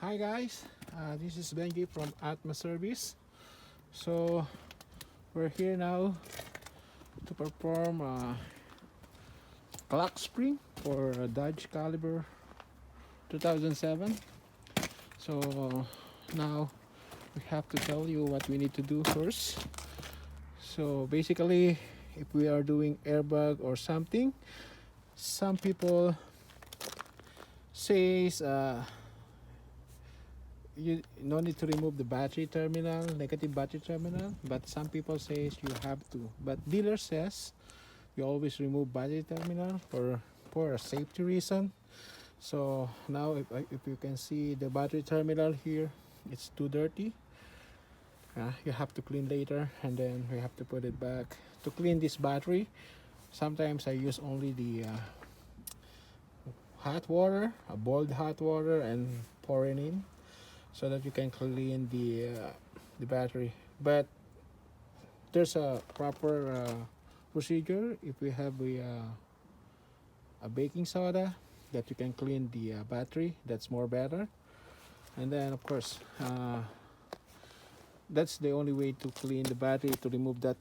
Hi guys, this is Benji from Atma Service. So we're here now to perform a clock spring for a Dodge Caliber 2007. So now we have to tell you what we need to do first. So basically, if we are doing airbag or something, some people says you no need to remove the battery terminal, negative battery terminal, but some people says you have to. But dealer says you always remove battery terminal for a safety reason. So now if you can see the battery terminal here, it's too dirty. You have to clean later, and then we have to put it back. To clean this battery, sometimes I use only the hot water, a boiled hot water, and pour it in so that you can clean the battery. But there's a proper procedure. If we have a baking soda that you can clean the battery, that's more better. And then of course that's the only way to clean the battery, to remove that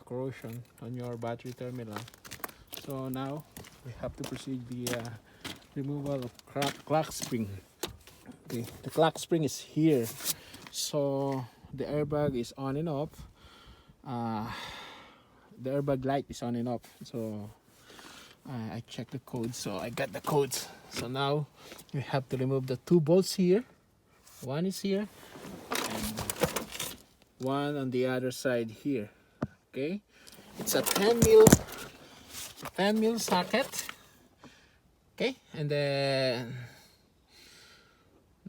corrosion on your battery terminal. So now we have to proceed the removal of clock spring. Okay, the clock spring is here, so the airbag is on and off. The airbag light is on and off. So I checked the codes, so I got the codes. So now we have to remove the two bolts here. One is here and one on the other side here. Okay, it's a 10 mil socket. Okay, and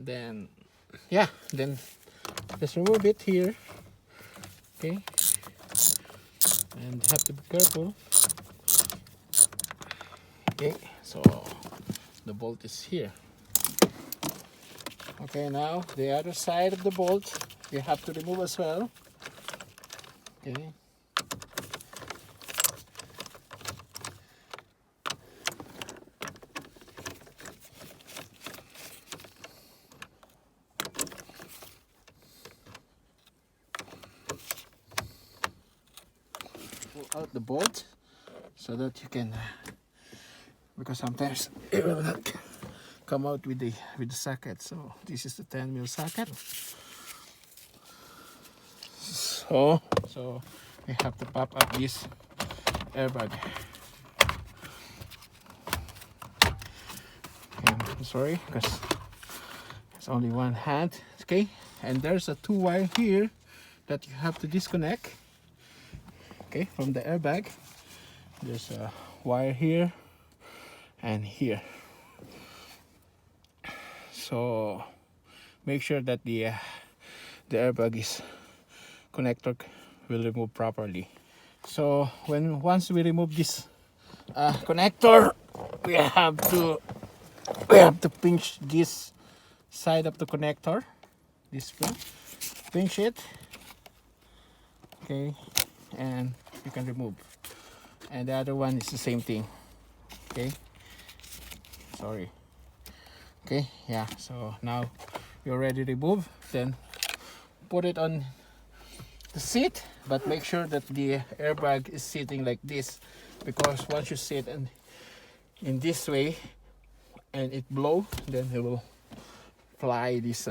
then yeah, then just remove it here. Okay, and have to be careful. Okay, so the bolt is here. Okay, now the other side of the bolt you have to remove as well. Okay, pull out the bolt so that you can because sometimes it will not come out with the socket. So this is the 10 mil socket. So we have to pop up this airbag. Okay, I'm sorry because it's only one hand. Okay, and there's a 2 wire here that you have to disconnect. Okay, from the airbag. There's a wire here and here. So make sure that the airbag is connector will remove properly. So once we remove this connector, we have to pinch this side of the connector, this one, pinch it. Okay, and you can remove. And the other one is the same thing. Okay, sorry. Okay, yeah, so now you already remove. Then put it on the seat, but make sure that the airbag is sitting like this, because once you sit in this way and it blow, then it will fly this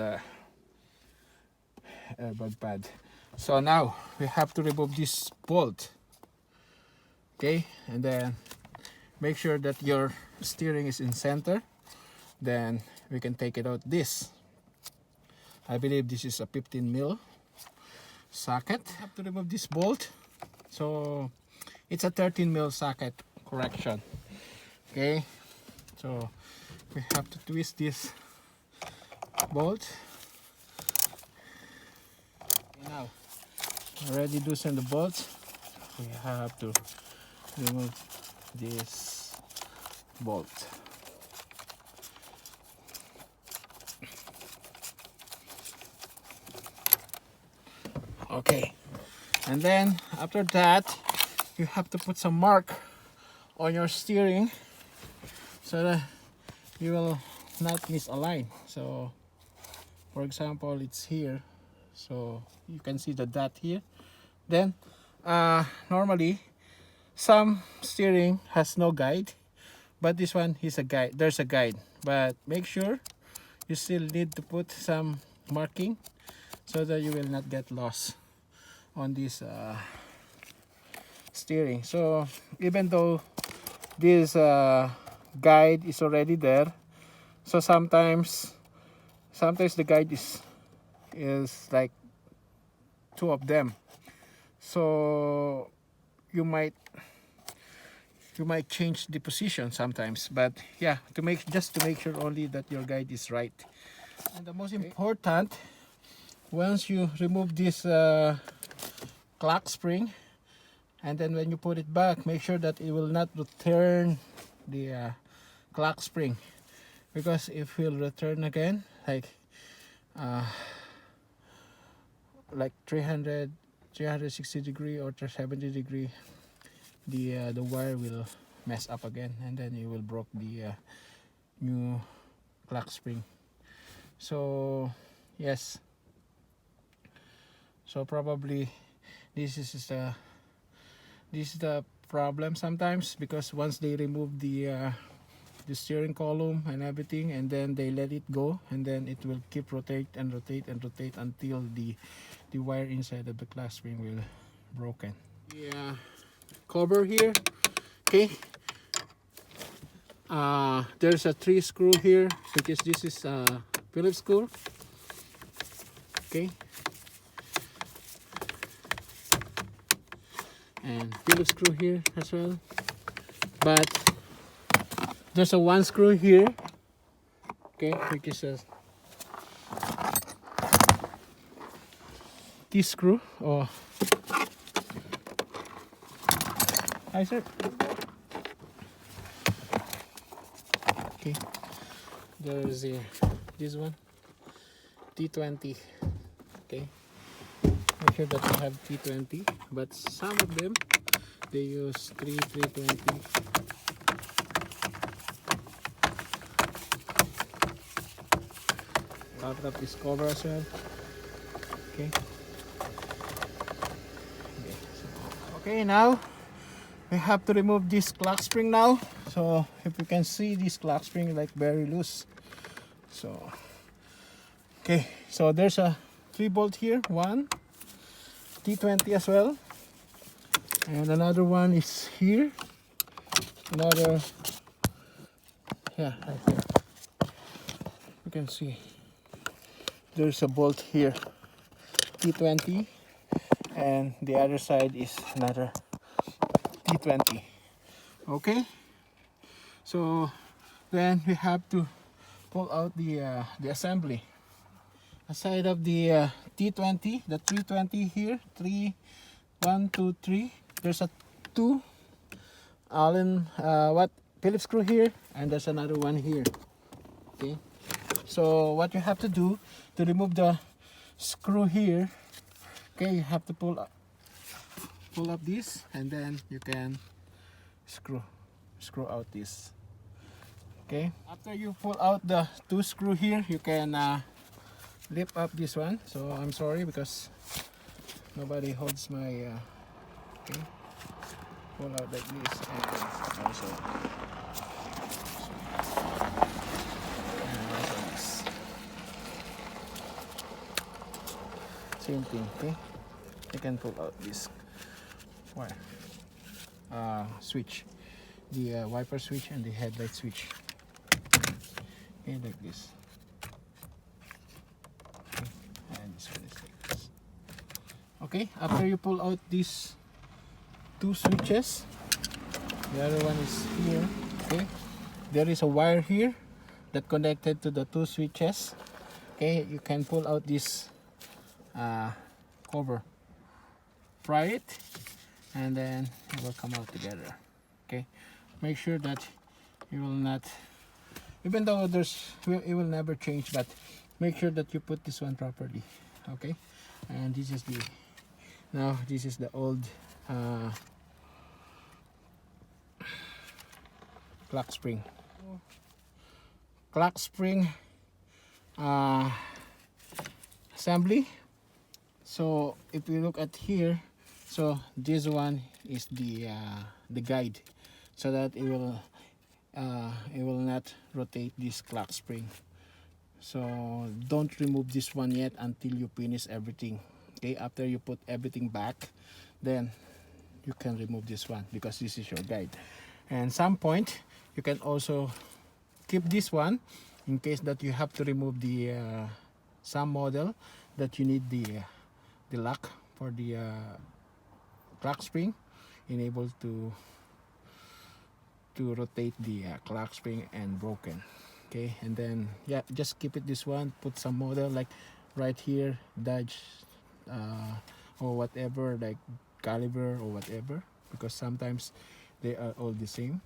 airbag pad. So now we have to remove this bolt. Okay, and then make sure that your steering is in center. Then we can take it out. This, I believe this is a 15 mil socket. I have to remove this bolt. So it's a 13 mil socket, correction. Okay, so we have to twist this bolt. Now already loosen the bolt. We have to remove this bolt. Okay, and then after that you have to put some mark on your steering so that you will not misalign. So For example, it's here, so you can see the dot here. Then normally some steering has no guide, but this one is a guide. There's a guide, but make sure you still need to put some marking so that you will not get lost on this steering. So even though this guide is already there, so sometimes the guide is like two of them, so you might change the position sometimes. But yeah, to make sure only that your guide is right. And the most important, once you remove this clock spring, and then when you put it back, make sure that it will not return the clock spring, because if it will return again like 360 degree or 70 degree, the wire will mess up again, and then you will broke the new clock spring. So yes, so probably this is the problem sometimes, because once they remove the steering column and everything, and then they let it go, and then it will keep rotate and rotate and rotate until the wire inside of the clock spring will broken. Yeah, cover here. Okay, there's a 3 screw here, because this is Phillips screw. Okay, and Phillips screw here as well, but there's a 1 screw here, okay, which is a T screw. Oh, hi sir. Okay, there's this one, T20. Okay, make sure that you have T20, but some of them they use 320. Cover up this cover as well. Okay. Okay, now we have to remove this clock spring now. So if you can see, this clock spring like very loose. So okay, so there's a 3 bolt here, one T20 as well, and another one is here, another, yeah, right here. You can see there's a bolt here, T20, and the other side is another T20. Okay, so then we have to pull out the assembly. Aside of the T20, the 320 here, 1, 2, 3. There's a 2 Allen Phillips screw here, and there's another one here. Okay, so what you have to do to remove the screw here, okay, you have to pull up this, and then you can screw out this. Okay, after you pull out the 2 screw here, you can lift up this one. So I'm sorry because nobody holds my okay, pull out like this, and also this, same thing. Okay, you can pull out this wire switch, the wiper switch and the headlight switch. Okay, like this. Okay, and this one is like this. Okay, after you pull out these 2 switches, the other one is here. Okay, there is a wire here that connected to the 2 switches. Okay, you can pull out this cover, pry it, and then it will come out together. Okay, make sure that you will not, even though it will never change, but make sure that you put this one properly. Okay, and this is the, now this is the old clock spring. Clock spring assembly. So if we look at here, so this one is the guide, so that it will not rotate this clock spring. So don't remove this one yet until you finish everything. Okay, after you put everything back, then you can remove this one, because this is your guide. And some point you can also keep this one in case that you have to remove the some model that you need the lock for the clock spring, enable to rotate the clock spring and broken. Okay, and then yeah, just keep it this one, put some model like right here, Dodge or whatever, like caliber or whatever, because sometimes they are all the same,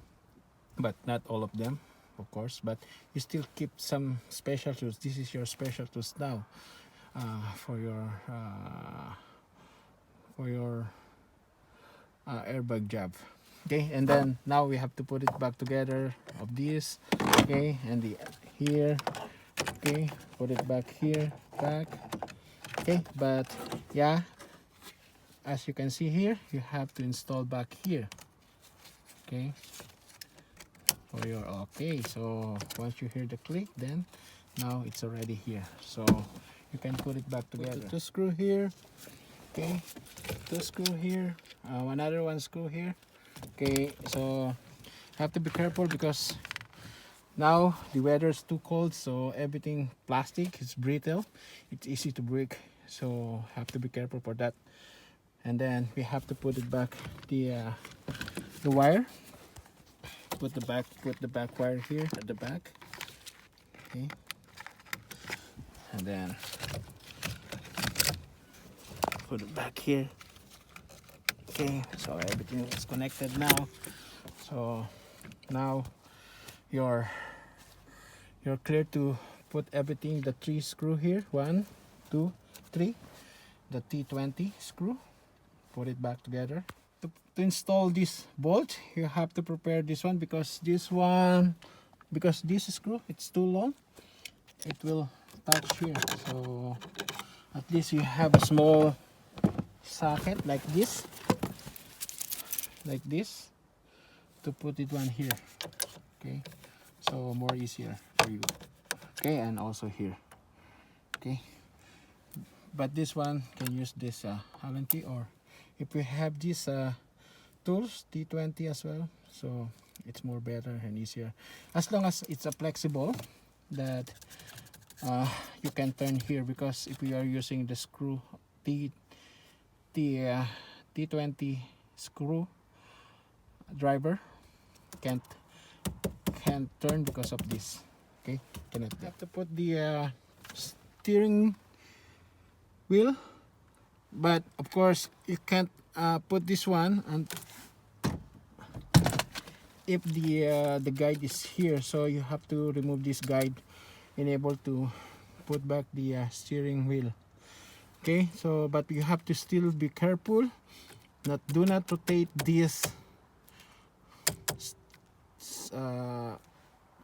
but not all of them, of course. But you still keep some special tools. This is your special tools now for your airbag job. Okay, and then now we have to put it back together of this. Okay, and the here. Okay, put it back here, back. Okay, but yeah, as you can see here, you have to install back here. Okay, for your okay. So once you hear the click, then now it's already here. So you can put it back together. Put the screw here. Okay, two screw here, another one screw here. Okay, so have to be careful because now the weather is too cold, so everything plastic is brittle, it's easy to break, so have to be careful for that. And then we have to put it back, the wire, put the back wire here at the back. Okay, and then put it back here. Okay, so everything is connected now. So now you're clear to put everything, the 3 screw here, 1 2 3, the T20 screw, put it back together. To install this bolt, you have to prepare this one, because this screw, it's too long, it will touch here. So at least you have a small socket like this to put it one here. Okay, so more easier for you. Okay, and also here. Okay, but this one can use this Allen key, or if we have these tools, T20 as well, so it's more better and easier, as long as it's a flexible that you can turn here. Because if we are using the screw T20 screw driver, can't turn because of this. Okay, cannot. You have to put the steering wheel, but of course you can't put this one and if the guide is here, so you have to remove this guide and able to put back the steering wheel. Okay, so but you have to still be careful, do not rotate this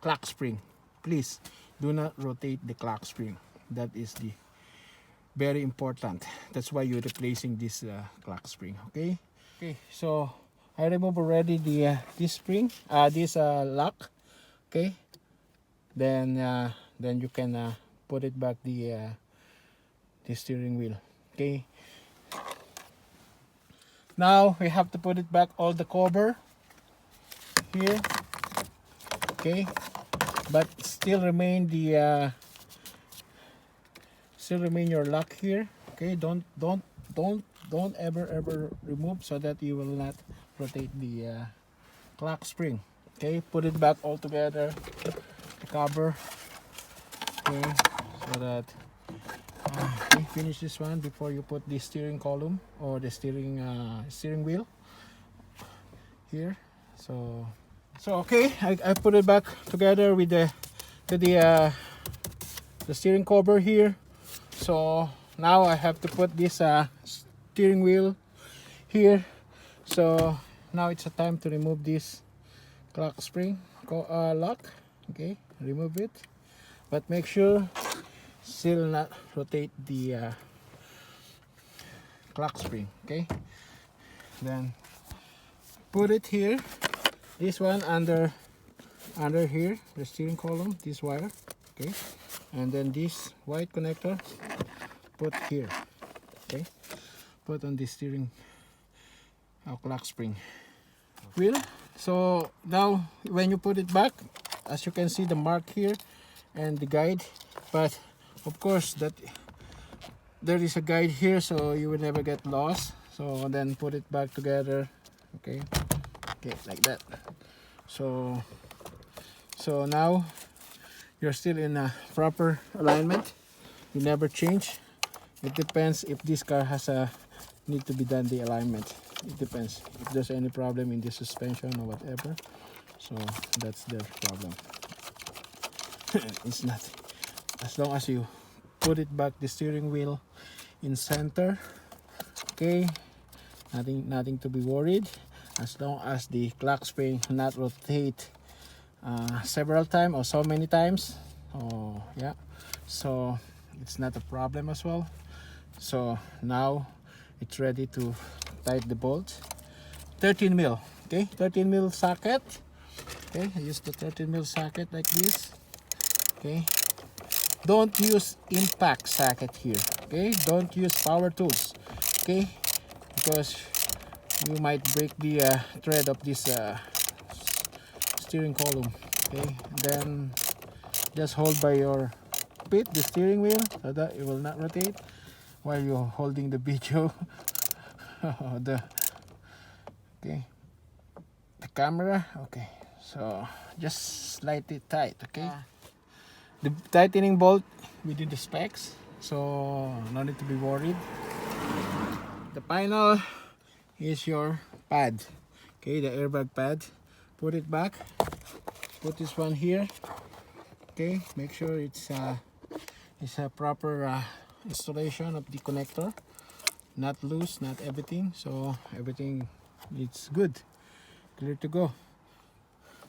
clock spring. Please do not rotate the clock spring. That is the very important. That's why you're replacing this clock spring. Okay, so I remove already the this spring, this lock. Okay, then you can put it back, the steering wheel. Okay, now we have to put it back, all the cover here. Okay, but still remain the your lock here. Okay, don't ever remove, so that you will not rotate the clock spring. Okay, put it back all together, the cover. Okay, so that okay, finish this one before you put the steering column or the steering wheel here. So okay, I put it back together with the steering cover here. So now I have to put this steering wheel here. So now it's a time to remove this clock spring lock. Okay, remove it, but make sure still not rotate the clock spring. Okay, then put it here, this one under here, the steering column, this wire. Okay, and then this white connector put here. Okay, put on the steering clock spring wheel. So now when you put it back, as you can see the mark here and the guide, but of course that there is a guide here, so you will never get lost. So then put it back together. Okay, like that. So now you're still in a proper alignment. You never change. It depends if this car has a need to be done the alignment. It depends if there's any problem in the suspension or whatever. So that's their problem. It's nothing. As long as you put it back, the steering wheel in center. Okay, nothing to be worried. As long as the clock spring not rotate several times or so many times. Oh yeah, so it's not a problem as well. So now it's ready to tighten the bolt. 13 mil. Okay, 13 mil socket. Okay, I use the 13 mil socket like this. Okay, don't use impact socket here. Okay, don't use power tools. Okay, because you might break the thread of this steering column. Okay, then just hold by your feet the steering wheel so that it will not rotate while you're holding the video. the camera. Okay, so just slightly tight. Okay, the tightening bolt within the specs, so no need to be worried. The final is your pad. Okay, the airbag pad. Put it back. Put this one here. Okay, make sure it's a proper installation of the connector, not loose, not everything. So everything is good, clear to go.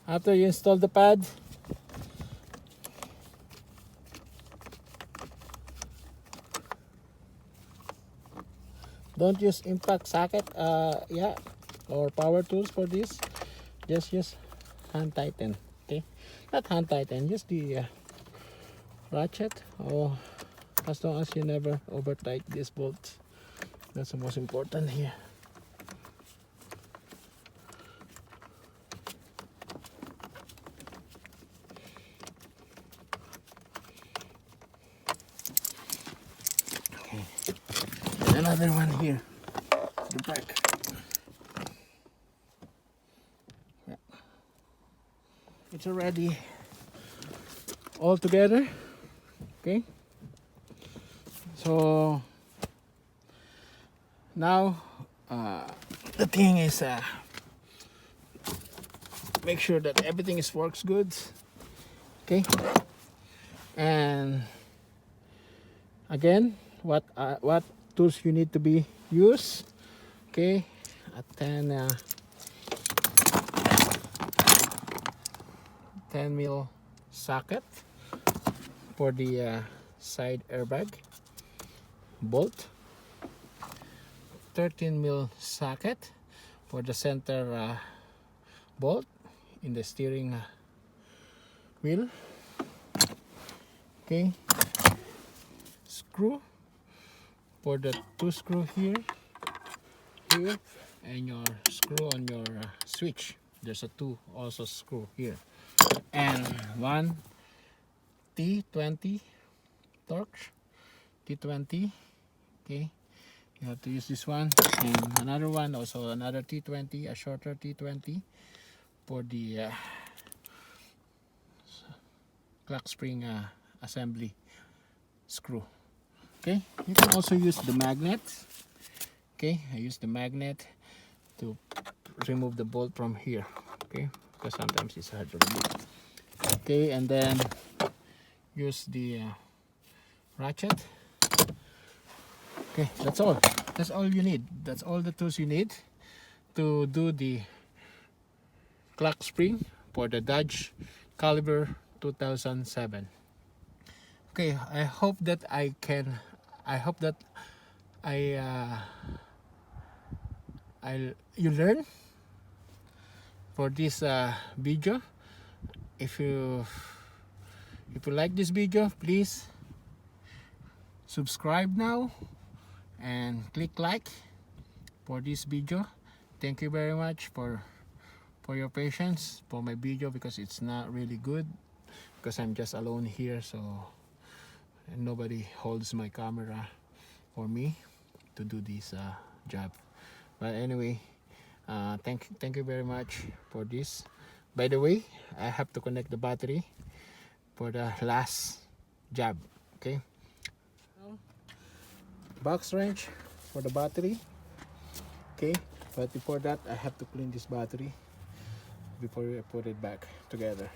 After you install the pad, don't use impact socket or power tools for this. Just use hand tighten. Okay, not hand tighten, just the ratchet. Oh, as long as you never over tight this bolt, that's the most important here. Okay, another one here, the back. It's already all together. Okay, so now the thing is make sure that everything works good. Okay, and again, what tools you need to be used. Okay, a 10 mil socket for the side airbag bolt, 13 mil socket for the center bolt in the steering wheel. Okay, screw for the 2 screw here, and your screw on your switch. There's a 2 also screw here, and 1 T20 torch, T20. Okay, you have to use this one, and another one, also another T20, a shorter T20 for the clock spring assembly screw. Okay, you can also use the magnet. Okay, I use the magnet to remove the bolt from here. Okay, because sometimes it's hard to remove. Okay, and then use the ratchet. Okay, that's all. That's all you need. That's all the tools you need to do the clock spring for the Dodge Caliber 2007. Okay. Okay, I hope that I you learn for this video. If you like this video, please subscribe now and click like for this video. Thank you very much for your patience for my video, because it's not really good because I'm just alone here, so nobody holds my camera for me to do this job. But anyway, thank you very much for this. By the way, I have to connect the battery for the last job. Okay, box wrench for the battery. Okay, but before that I have to clean this battery before we put it back together.